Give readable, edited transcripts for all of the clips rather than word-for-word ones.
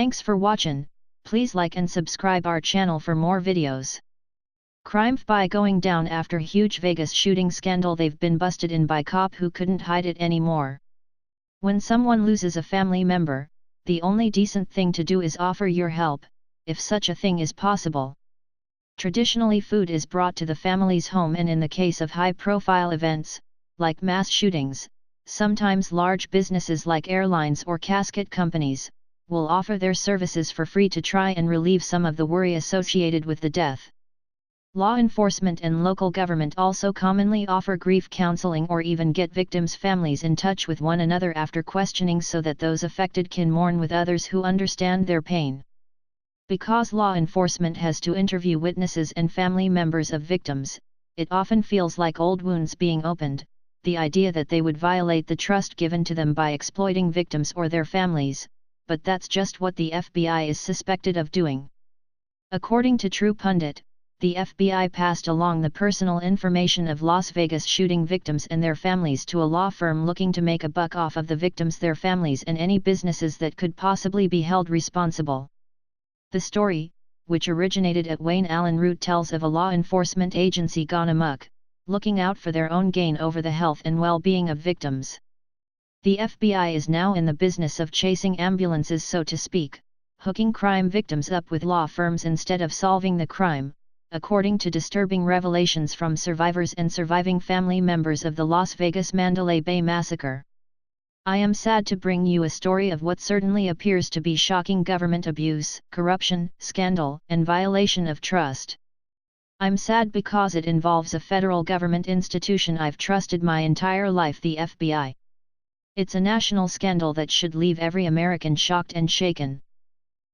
Thanks for watching. Please like and subscribe our channel for more videos. CRIMEFBI going down after huge Vegas shooting scandal. They've been busted in by cop who couldn't hide it anymore. When someone loses a family member, the only decent thing to do is offer your help, if such a thing is possible. Traditionally, food is brought to the family's home, and in the case of high-profile events, like mass shootings, sometimes large businesses like airlines or casket companies will offer their services for free to try and relieve some of the worry associated with the death. Law enforcement and local government also commonly offer grief counseling or even get victims' families in touch with one another after questioning so that those affected can mourn with others who understand their pain. Because law enforcement has to interview witnesses and family members of victims, it often feels like old wounds being opened, the idea that they would violate the trust given to them by exploiting victims or their families, but that's just what the FBI is suspected of doing. According to True Pundit, the FBI passed along the personal information of Las Vegas shooting victims and their families to a law firm looking to make a buck off of the victims, their families, and any businesses that could possibly be held responsible. The story, which originated at Wayne Allen Route, tells of a law enforcement agency gone amok, looking out for their own gain over the health and well-being of victims. The FBI is now in the business of chasing ambulances, so to speak, hooking crime victims up with law firms instead of solving the crime, according to disturbing revelations from survivors and surviving family members of the Las Vegas Mandalay Bay massacre. I am sad to bring you a story of what certainly appears to be shocking government abuse, corruption, scandal, and violation of trust. I'm sad because it involves a federal government institution I've trusted my entire life, the FBI. It's a national scandal that should leave every American shocked and shaken.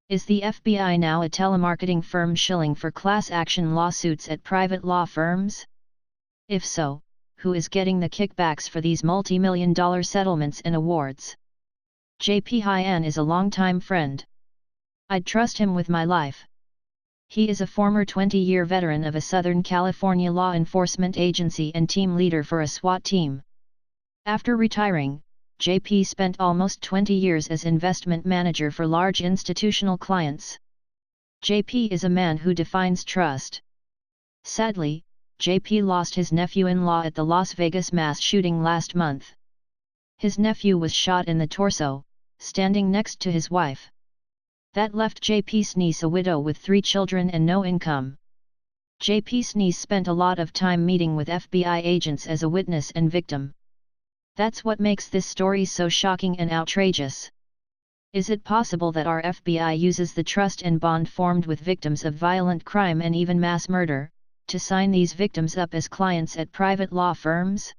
Is the FBI now a telemarketing firm shilling for class action lawsuits at private law firms? If so, who is getting the kickbacks for these multi-million-dollar settlements and awards? JP Hyan is a longtime friend. I'd trust him with my life. He is a former 20-year veteran of a Southern California law enforcement agency and team leader for a SWAT team. After retiring, JP spent almost 20 years as investment manager for large institutional clients. JP is a man who defines trust. Sadly, JP lost his nephew-in-law at the Las Vegas mass shooting last month. His nephew was shot in the torso, standing next to his wife. That left JP's niece a widow with 3 children and no income. JP's niece spent a lot of time meeting with FBI agents as a witness and victim. That's what makes this story so shocking and outrageous. Is it possible that our FBI uses the trust and bond formed with victims of violent crime and even mass murder, to sign these victims up as clients at private law firms?